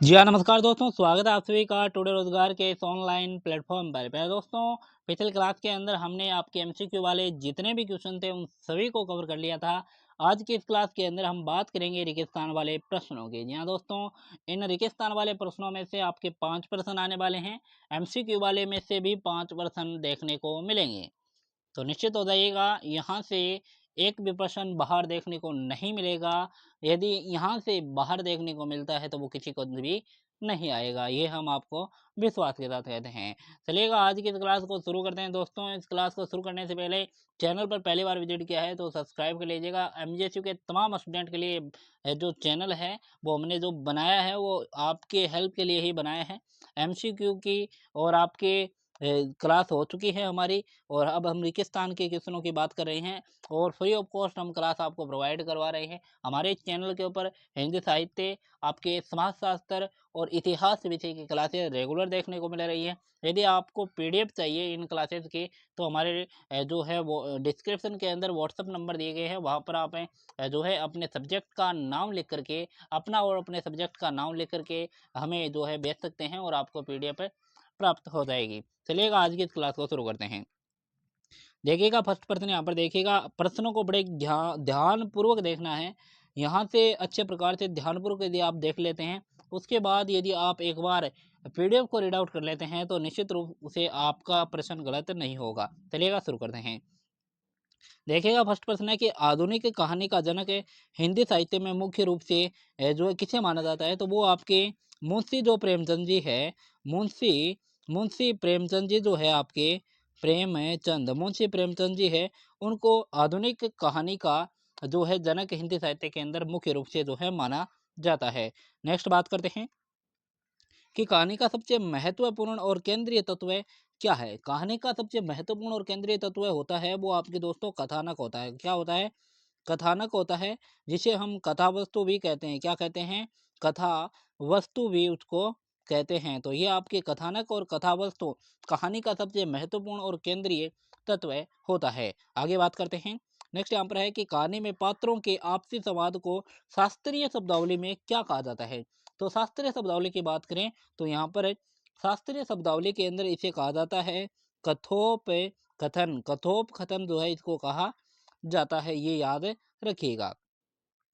जी हाँ, नमस्कार दोस्तों, स्वागत है आप सभी का टुडे रोजगार के इस ऑनलाइन प्लेटफॉर्म पर। प्यारे दोस्तों, पिछले क्लास के अंदर हमने आपके एमसीक्यू वाले जितने भी क्वेश्चन थे उन सभी को कवर कर लिया था। आज की इस क्लास के अंदर हम बात करेंगे रेगिस्तान वाले प्रश्नों की। जी हाँ दोस्तों, इन रेगिस्तान वाले प्रश्नों में से आपके 5 प्रश्न आने वाले हैं। एमसीक्यू वाले में से भी 5 प्रश्न देखने को मिलेंगे। तो निश्चित हो जाइएगा, यहाँ से एक भी प्रश्न बाहर देखने को नहीं मिलेगा। यदि यहाँ से बाहर देखने को मिलता है तो वो किसी को भी नहीं आएगा, ये हम आपको विश्वास के साथ कहते हैं। चलिएगा, आज की इस क्लास को शुरू करते हैं दोस्तों। इस क्लास को शुरू करने से पहले चैनल पर पहली बार विजिट किया है तो सब्सक्राइब कर लीजिएगा। एमजीएसयू के तमाम स्टूडेंट के लिए जो चैनल है वो हमने जो बनाया है वो आपके हेल्प के लिए ही बनाया है। एमसीक्यू की और आपके क्लास हो चुकी है हमारी, और अब हम रेगिस्तान के क्वेश्चनों की बात कर रहे हैं और फ्री ऑफ कॉस्ट हम क्लास आपको प्रोवाइड करवा रहे हैं। हमारे चैनल के ऊपर हिंदी साहित्य, आपके समाजशास्त्र और इतिहास विषय की क्लासेस रेगुलर देखने को मिल रही है। यदि आपको पीडीएफ चाहिए इन क्लासेस की तो हमारे जो है वो डिस्क्रिप्शन के अंदर व्हाट्सअप नंबर दिए गए हैं, वहाँ पर आप जो है अपने सब्जेक्ट का नाम लिख करके, अपना और अपने सब्जेक्ट का नाम लिख करके हमें जो है भेज सकते हैं और आपको पीडीएफ प्राप्त हो जाएगी। चलिएगा, आज की इस क्लास को शुरू करते हैं। देखिएगा, फर्स्ट प्रश्न यहाँ पर देखिएगा, प्रश्नों को बड़े ध्यानपूर्वक देखना है। यहाँ से अच्छे प्रकार से ध्यानपूर्वक यदि आप देख लेते हैं, उसके बाद यदि आप एक बार पीडीएफ को रीड आउट कर लेते हैं तो निश्चित रूप से आपका प्रश्न गलत नहीं होगा। चलिएगा, शुरू करते हैं। देखिएगा, फर्स्ट प्रश्न है कि आधुनिक कहानी का जनक हिंदी साहित्य में मुख्य रूप से जो है किसे माना जाता है, तो वो आपके मुंशी जो प्रेमचंद जी है। मुंशी मुंशी प्रेमचंद जी जो है आपके मुंशी प्रेमचंद जी है, उनको आधुनिक कहानी का जो है जनक हिंदी साहित्य के अंदर मुख्य रूप से जो है माना जाता है। नेक्स्ट बात करते हैं कि कहानी का सबसे महत्वपूर्ण और केंद्रीय तत्व क्या है। कहानी का सबसे महत्वपूर्ण और केंद्रीय तत्व होता है वो आपके दोस्तों कथानक होता है। क्या होता है? कथानक होता है, जिसे हम कथा वस्तु भी कहते हैं। क्या कहते हैं? कथा वस्तु भी उसको कहते हैं। तो ये आपके कथानक और कथा वस्तु कहानी का सबसे महत्वपूर्ण और केंद्रीय तत्व होता है। आगे बात करते हैं। नेक्स्ट यहाँ पर है कि कहानी में पात्रों के आपसी संवाद को शास्त्रीय शब्दावली में क्या कहा जाता है। तो शास्त्रीय शब्दावली की बात करें तो यहाँ पर शास्त्रीय शब्दावली के अंदर इसे कहा जाता है कथोप कथन। कथोप कथन जो है इसको कहा जाता है, ये याद रखिएगा।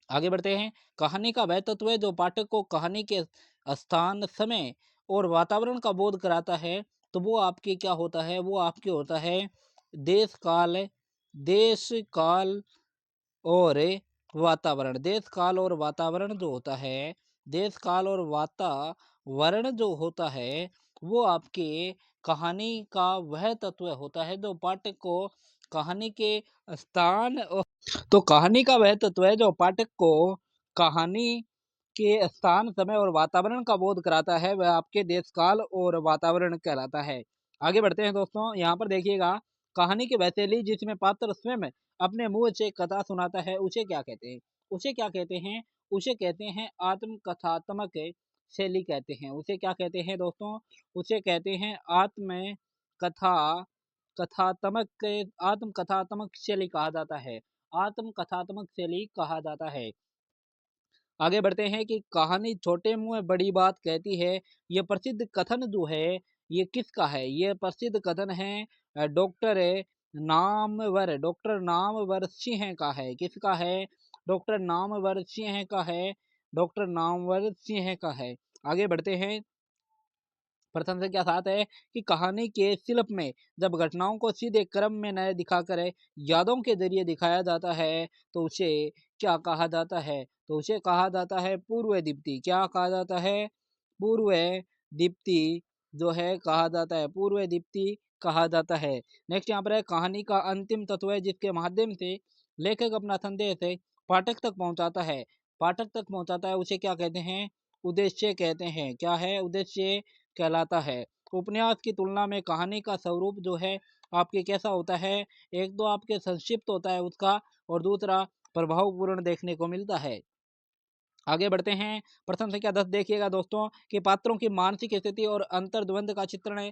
आगे बढ़ते हैं। कहानी का वह तत्व है जो पाठक को कहानी के स्थान, समय और वातावरण का बोध कराता है। तो वो आपके क्या होता है? वो आपके होता है देश काल, देश काल और वातावरण। देश काल और वातावरण जो होता है, देश काल और वातावरण जो होता है वो आपके कहानी का वह तत्व होता है जो पाठक को कहानी के स्थान तो कहानी का वह तत्व है जो पाठक को कहानी के स्थान, समय और वातावरण का बोध कराता है, वह आपके देश काल और वातावरण कहलाता है। आगे बढ़ते हैं दोस्तों, यहाँ पर देखिएगा, कहानी की वह शैली जिसमें पात्र स्वयं अपने मुंह से कथा सुनाता है उसे क्या कहते हैं? उसे क्या कहते हैं? उसे कहते हैं आत्मकथात्मक शैली कहते हैं। उसे क्या कहते हैं दोस्तों? उसे कहते हैं कथा कथात्मक आत्मकथात्मक शैली कहा जाता है। आत्मकथात्मक शैली कहा जाता है। आगे बढ़ते हैं कि कहानी छोटे मुंह में बड़ी बात कहती है। ये प्रसिद्ध कथन जो है ये किसका है? ये प्रसिद्ध कथन है डॉक्टर नामवर सिंह का है। किसका है? डॉक्टर नामवर सिंह का है। डॉक्टर नामवर सिंह का है। आगे बढ़ते हैं। प्रथम से क्या साथ है कि कहानी के शिल्प में जब घटनाओं को सीधे क्रम में न दिखाकर यादों के जरिए दिखाया जाता है तो उसे क्या कहा जाता है? तो उसे कहा जाता है पूर्व दीप्ति। क्या कहा जाता है? पूर्व दीप्ति जो है कहा जाता है, पूर्व दीप्ति कहा जाता है। नेक्स्ट यहाँ पर है कहानी का अंतिम तत्व है जिसके माध्यम से लेखक अपना संदेश पाठक तक पहुंचाता है। पाठक तक पहुंचाता है उसे क्या कहते हैं? उद्देश्य कहते हैं। क्या है? उद्देश्य कहलाता है। उपन्यास की तुलना में कहानी का स्वरूप जो है आपके कैसा होता है? एक तो आपके संक्षिप्त होता है उसका, और दूसरा प्रभावपूर्ण देखने को मिलता है। आगे बढ़ते हैं। प्रश्न संख्या 10 देखिएगा दोस्तों कि पात्रों की मानसिक स्थिति और अंतर्द्वंद का चित्रण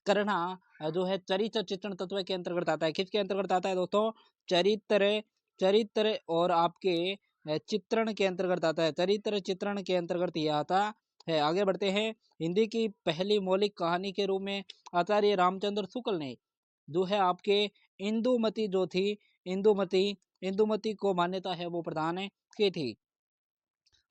करना जो है चरित्र चित्रण तत्व के अंतर्गत आता है। किसके अंतर्गत आता है दोस्तों? चरित्र चरित्र और आपके चित्रण के अंतर्गत आता है। चरित्र चित्रण के अंतर्गत यह आता है। आगे बढ़ते हैं। हिंदी की पहली मौलिक कहानी के रूप में आचार्य रामचंद्र शुक्ल ने जो है आपके इंदुमती जो थी, इंदुमती इंदुमती को मान्यता है वो प्रदान की थी।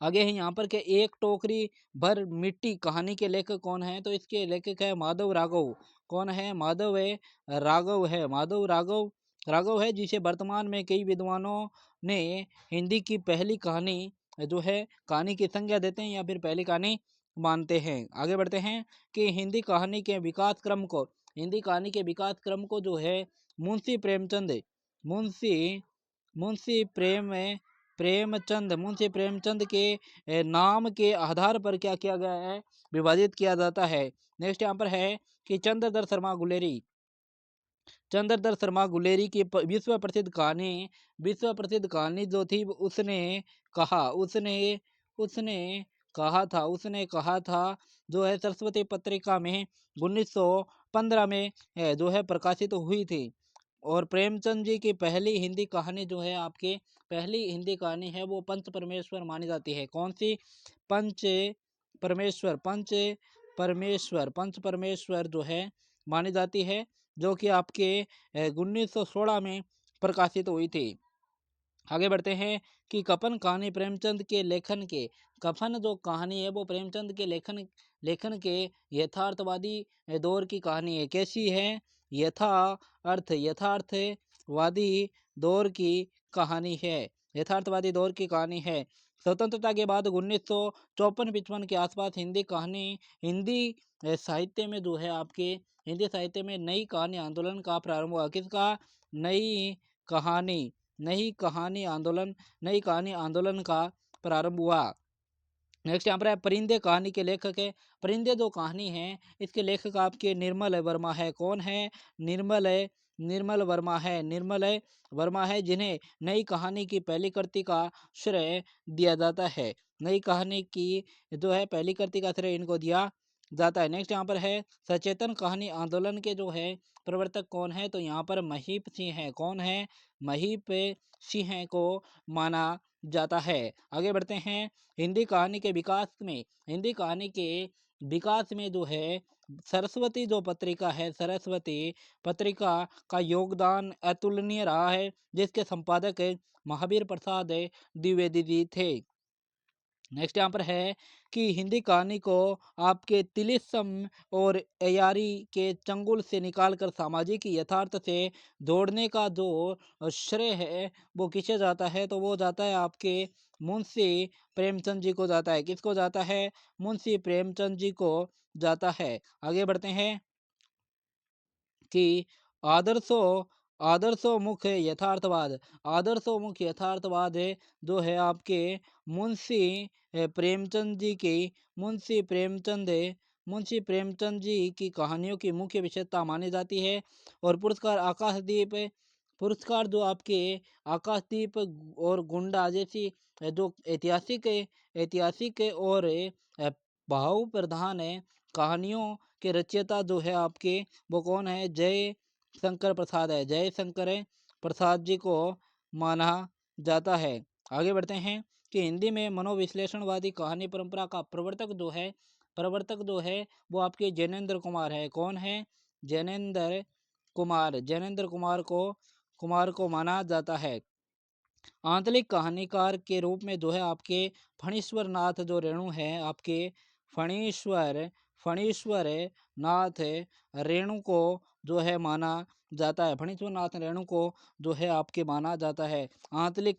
आगे है यहाँ पर के एक टोकरी भर मिट्टी कहानी के लेखक कौन है? तो इसके लेखक है माधव राघव। कौन है? माधव है राघव है, माधव राघव राघव है, जिसे वर्तमान में कई विद्वानों ने हिंदी की पहली कहानी जो है कहानी की संज्ञा देते हैं या फिर पहली कहानी मानते हैं। आगे बढ़ते हैं कि हिंदी कहानी के विकास क्रम को जो है मुंशी प्रेमचंद मुंशी मुंशी प्रेमचंद के नाम के आधार पर क्या किया गया है? विभाजित किया जाता है। नेक्स्ट यहाँ पर है कि चंद्रधर शर्मा गुलेरी की विश्व प्रसिद्ध कहानी जो थी कहा उसने उसने कहा था जो है सरस्वती पत्रिका में 1915 में जो है प्रकाशित हुई थी। और प्रेमचंद जी की पहली हिंदी कहानी जो है आपके पहली हिंदी कहानी है वो पंच परमेश्वर मानी जाती है। कौन सी? पंच पंच परमेश्वर जो है मानी जाती है, जो कि आपके 1916 में प्रकाशित हुई थी। आगे बढ़ते हैं कि कफन जो कहानी है वो प्रेमचंद के लेखन के यथार्थवादी दौर की कहानी है। कैसी है? यथार्थवादी दौर की कहानी है। यथार्थवादी दौर की कहानी है। स्वतंत्रता के बाद 1954-55 के आसपास हिंदी साहित्य में जो है आपके हिंदी साहित्य में नई कहानी आंदोलन का प्रारंभ हुआ। किसका? नई कहानी नई कहानी आंदोलन का प्रारंभ हुआ। नेक्स्ट यहाँ पर है परिंदे कहानी के लेखक है। परिंदे जो कहानी है इसके लेखक आपके निर्मल वर्मा है। कौन है? निर्मल वर्मा है, जिन्हें नई कहानी की पहली कृति का श्रेय दिया जाता है। नई कहानी की जो है पहली कृति का श्रेय इनको दिया जाता है। नेक्स्ट यहाँ पर है सचेतन कहानी आंदोलन के जो है प्रवर्तक कौन है? तो यहाँ पर महीप सिंह है। कौन है? महीप सिंह को माना जाता है। आगे बढ़ते हैं। हिंदी कहानी के विकास में जो है सरस्वती जो पत्रिका है, सरस्वती पत्रिका का योगदान अतुलनीय रहा है, जिसके संपादक महावीर प्रसाद द्विवेदी जी थे। नेक्स्ट यहाँ पर है कि हिंदी कहानी को आपके तिलिस्म और अयारी के चंगुल से निकालकर सामाजिक यथार्थ से जोड़ने का जो श्रेय है वो किसे जाता है? तो वो जाता है आपके मुंशी प्रेमचंद जी को जाता है। किसको जाता है? मुंशी प्रेमचंद जी को जाता है। आगे बढ़ते हैं कि आदर्शों आदर्शों मुख यथार्थवाद है जो है आपके मुंशी प्रेमचंद जी की मुंशी प्रेमचंद जी की कहानियों की मुख्य विशेषता मानी जाती है। और पुरस्कार जो आपके आकाशदीप और गुंडा जैसी जो ऐतिहासिक और भाव प्रधान कहानियों के रचयिता जो है आपके वो कौन है? जय शंकर प्रसाद जी को माना जाता है। आगे बढ़ते हैं कि हिंदी में मनोविश्लेषणवादी कहानी परंपरा का प्रवर्तक जो है वो आपके जैनेन्द्र कुमार है। कौन है? जैनेन्द्र कुमार को माना जाता है। आंतरिक कहानीकार के रूप में जो है आपके फणीश्वर नाथ जो रेणु है आपके फणीश्वर नाथ रेणु को जो है माना जाता है। फणीश्वर नाथ रेणु को जो है आपके माना जाता है आंतरिक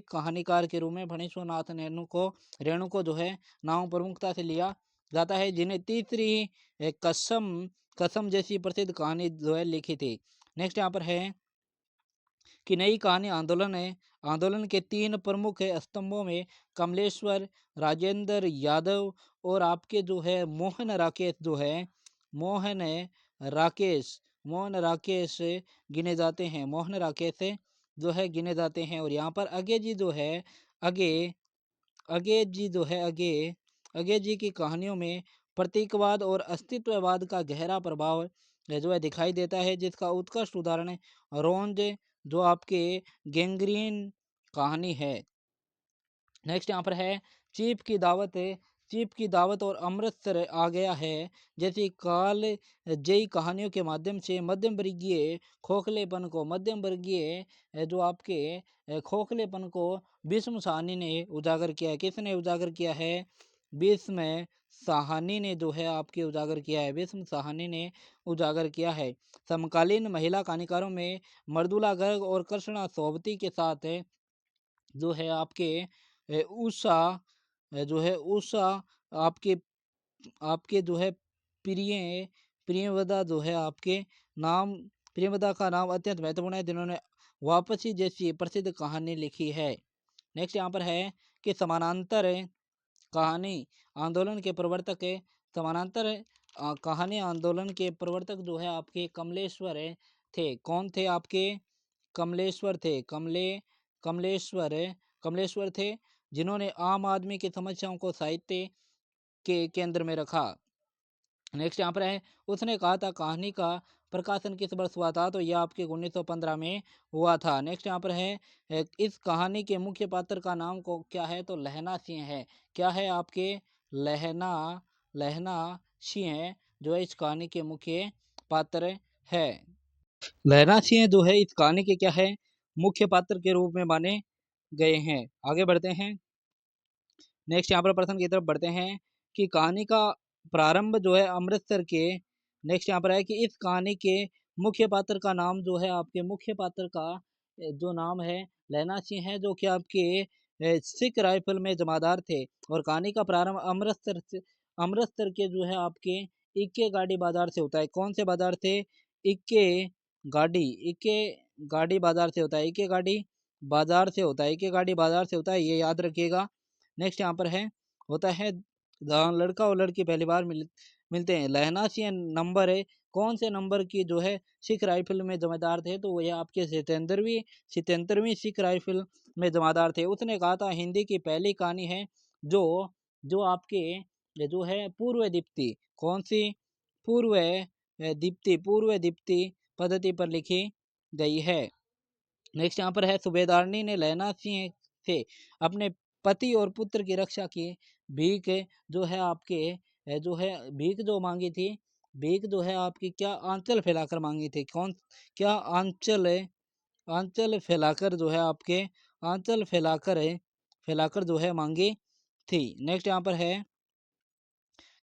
कहानीकार के रूप में फणीश्वर नाथ रेणु को जो है नाम प्रमुखता से लिया जाता है, जिन्हें तीसरी कसम जैसी प्रसिद्ध कहानी जो है लिखी थी। नेक्स्ट यहाँ पर है कि नई कहानी आंदोलन के 3 प्रमुख स्तंभों में कमलेश्वर, राजेंद्र यादव और आपके जो है मोहन राकेश गिने जाते हैं। मोहन राकेश जो है गिने जाते हैं। और यहाँ पर अगे अगे जी की कहानियों में प्रतीकवाद और अस्तित्ववाद का गहरा प्रभाव जो है दिखाई देता है, जिसका उत्कृष्ट उदाहरण रोंज जो आपके गैंग्रीन कहानी है। नेक्स्ट यहाँ पर है चीफ की दावत है। चीफ की दावत और अमृतसर आ गया है जैसी काल जयी कहानियों के माध्यम से मध्यम वर्गीय खोखलेपन को जो आपके खोखलेपन को भीष्म साहनी ने उजागर किया है। किसने उजागर किया है? भीष्म साहनी ने जो है आपके उजागर किया है। भीष्म साहनी ने उजागर किया है। समकालीन महिला कहानीकारों में मृदुला गर्ग और कृष्णा सोबती के साथ जो है आपके उषा जो है उषा आपके आपके जो है प्रिय प्रियवदा जो है आपके नाम प्रियवदा का नाम अत्यंत महत्वपूर्ण है जिन्होंने वापसी जैसी प्रसिद्ध कहानी लिखी है। नेक्स्ट यहाँ पर है कि समानांतर कहानी आंदोलन के प्रवर्तक है। समानांतर कहानी आंदोलन के प्रवर्तक जो है आपके कमलेश्वर थे। कौन थे आपके? कमलेश्वर थे। कमलेश्वर कमलेश्वर थे जिन्होंने आम आदमी की समस्याओं को साहित्य के केंद्र में रखा। नेक्स्ट यहाँ पर है उसने कहा था कहानी का प्रकाशन किस वर्ष हुआ था? तो यह आपके 1915 में हुआ था। नेक्स्ट यहाँ पर है इस कहानी के मुख्य पात्र का नाम को क्या है? तो लहना सिंह है। क्या है आपके? लहना लहना सिंह जो है इस कहानी के मुख्य पात्र है। लहना सिंह जो है इस कहानी के क्या है? मुख्य पात्र के रूप में माने गए हैं। आगे बढ़ते हैं। नेक्स्ट यहाँ पर प्रश्न की तरफ बढ़ते हैं कि कहानी का प्रारंभ जो है अमृतसर के। नेक्स्ट यहाँ पर है कि इस कहानी के मुख्य पात्र का नाम जो है आपके मुख्य पात्र का जो नाम है लैना सिंह है जो कि आपके सिख राइफल में जमादार थे। और कहानी का प्रारंभ अमृतसर के जो है आपके इक्के गाड़ी बाजार से होता है। कौन से बाजार से? इक्के इक्के गाड़ी बाजार से होता है। इक्के गाड़ी बाजार से होता है। इक्के गाड़ी बाजार से होता है, ये याद रखिएगा। नेक्स्ट यहाँ पर है होता है जहाँ लड़का और लड़की पहली बार मिलते हैं। लहना सिंह नंबर है कौन से नंबर की जो है सिख राइफल में जमादार थे? तो ये आपके 77वीं सिख राइफल में जमादार थे। उसने कहा था हिंदी की पहली कहानी है जो जो आपके जो है पूर्व दीप्ति। कौन सी? पूर्व दीप्ति पद्धति पर लिखी गई है। नेक्स्ट यहाँ पर है सूबेदारनी ने लहना सिंह से अपने पति और पुत्र की रक्षा की भीख जो है आपके जो है भीख जो मांगी थी। भीख जो है आपकी क्या आंचल फैलाकर मांगी थी। कौन? क्या आंचल फैलाकर जो है आपके आंचल फैलाकर जो है मांगी थी। नेक्स्ट यहाँ पर है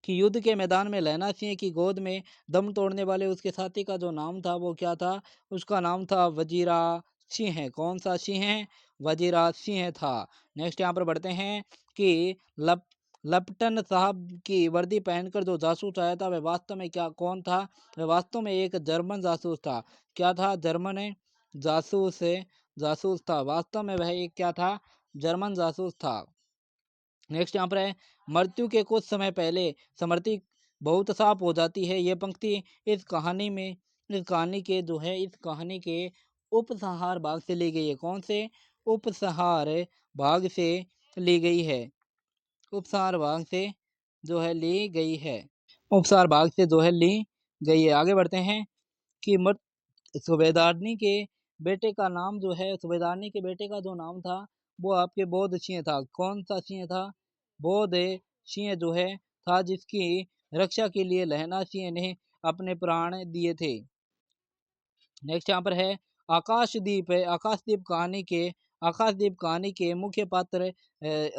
कि युद्ध के मैदान में लहना सिंह की गोद में दम तोड़ने वाले उसके साथी का जो नाम था वो क्या था? उसका नाम था वजीरा सिंह। कौन सा सिंह? वजीरा सिंह था। नेक्स्ट यहाँ पर बढ़ते हैं कि लपटन साहब की वर्दी पहनकर जो जासूस आया था वह वास्तव में क्या कौन था? वह वास्तव में एक जर्मन जासूस था। क्या था? जर्मन जासूस जासूस था। वास्तव में वह एक क्या था? जर्मन जासूस था। नेक्स्ट यहाँ पर है मृत्यु के कुछ समय पहले समृद्धि बहुत साफ हो जाती है। ये पंक्ति इस कहानी के जो है इस कहानी के उपसंहार भाग से ली गई है। कौन से? उपसंहार भाग से ली गई है। उपसंहार भाग से जो है ली गई है। उपसंहार भाग से जो है ली गई है। आगे बढ़ते हैं कि सूबेदारनी के बेटे का नाम जो है सूबेदारनी के बेटे का जो नाम था वो आपके बोध सिंह था। कौन सा सिंह था? बोध सिंह जो है था जिसकी रक्षा के लिए लहना सिंह ने अपने प्राण दिए थे। नेक्स्ट यहाँ पर है आकाशदीप है। आकाशदीप कहानी के मुख्य पात्र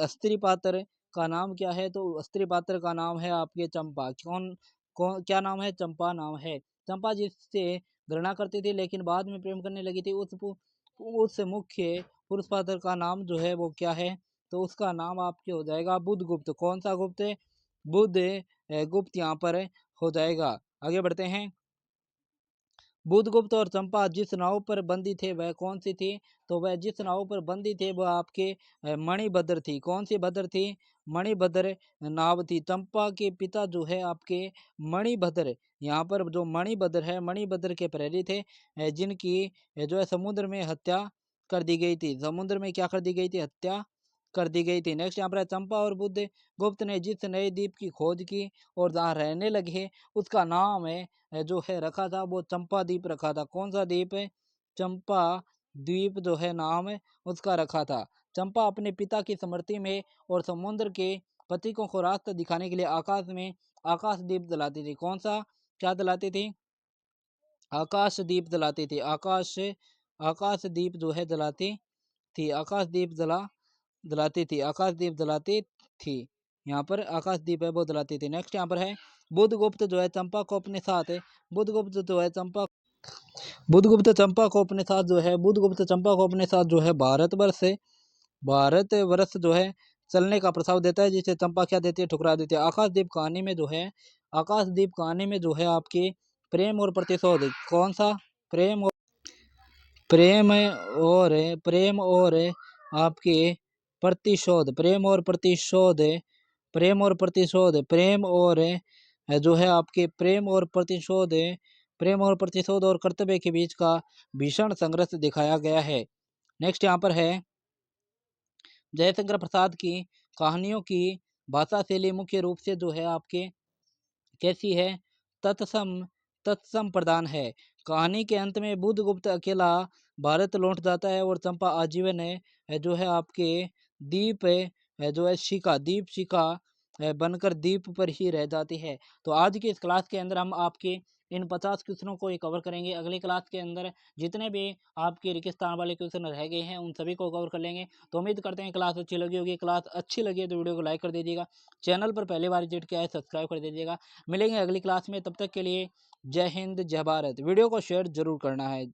स्त्री पात्र का नाम क्या है? तो स्त्री पात्र का नाम है आपके चंपा। कौन कौन क्या नाम है? चंपा नाम है। चंपा जिससे घृणा करती थी लेकिन बाद में प्रेम करने लगी थी उस मुख्य पुरुष पात्र का नाम जो है वो क्या है? तो उसका नाम आपके हो जाएगा बुधगुप्त। कौन सा गुप्त? बुध गुप्त यहाँ पर हो जाएगा। आगे बढ़ते हैं। बुधगुप्त और चंपा जिस नाव पर बंदी थे वह कौन सी थी? तो वह जिस नाव पर बंदी थे वह आपके मणिभद्र थी। कौन सी भद्र थी? मणिभद्र नाव थी। चंपा के पिता जो है आपके मणिभद्र। यहाँ पर जो मणिभद्र है मणिभद्र के प्रहरी थे जिनकी जो है समुद्र में हत्या कर दी गई थी। समुद्र में क्या कर दी गई थी? हत्या कर दी गई थी। नेक्स्ट यहाँ पर चंपा और बुद्ध गुप्त ने जिस नए द्वीप की खोज की और जहाँ रहने लगे उसका नाम जो है रखा था वो चंपा द्वीप रखा था। कौन सा द्वीप है? चंपा द्वीप जो है नाम है उसका रखा था। चंपा अपने पिता की स्मृति में और समुद्र के प्रतीकों को रास्ता दिखाने के लिए आकाश में आकाश दीप जलाती थी। कौन सा क्या जलाती थी? आकाश दीप जलाती थी। आकाश दीप जो है जलाती थी। आकाश दीप जलाती थी। आकाश दीप जलाती थी। यहाँ पर आकाश दीप है वो जलाती थी। नेक्स्ट यहाँ पर है बुधगुप्त जो है चंपा को अपने साथ बुधगुप्त जो है चंपा बुधगुप्त चंपा को अपने साथ जो है बुधगुप्त चंपा को अपने साथ जो है भारत वर्ष जो है चलने का प्रस्ताव देता है, जिसे चंपा क्या देती है? ठुकरा देती है। आकाशदीप कहानी में जो है आकाशदीप कहानी में जो है आपकी प्रेम और प्रतिशोध कौन सा? प्रेम और प्रेम और प्रेम और आपके प्रतिशोध प्रेम और प्रतिशोध प्रेम और प्रतिशोध प्रेम और जो है आपके प्रेम और प्रतिशोध और कर्तव्य के बीच का भीषण संघर्ष दिखाया गया है। नेक्स्ट यहाँ पर है जयशंकर प्रसाद की कहानियों की भाषा शैली मुख्य रूप से जो है आपके कैसी है? तत्सम तत्सम प्रधान है। कहानी के अंत में बुधगुप्त अकेला भारत लौट जाता है और चंपा आजीवन जो है आपके जो है दीप शिखा बनकर द्वीप पर ही रह जाती है। तो आज की इस क्लास के अंदर हम आपके इन 50 क्वेश्चनों को ही कवर करेंगे। अगली क्लास के अंदर जितने भी आपके रेगिस्तान वाले क्वेश्चन रह गए हैं उन सभी को कवर कर लेंगे। तो उम्मीद करते हैं क्लास अच्छी लगी होगी। क्लास अच्छी लगी है तो वीडियो को लाइक कर दीजिएगा। चैनल पर पहली बार विजिट किया है सब्सक्राइब कर दीजिएगा। मिलेंगे अगली क्लास में, तब तक के लिए जय हिंद जय भारत। वीडियो को शेयर जरूर करना है।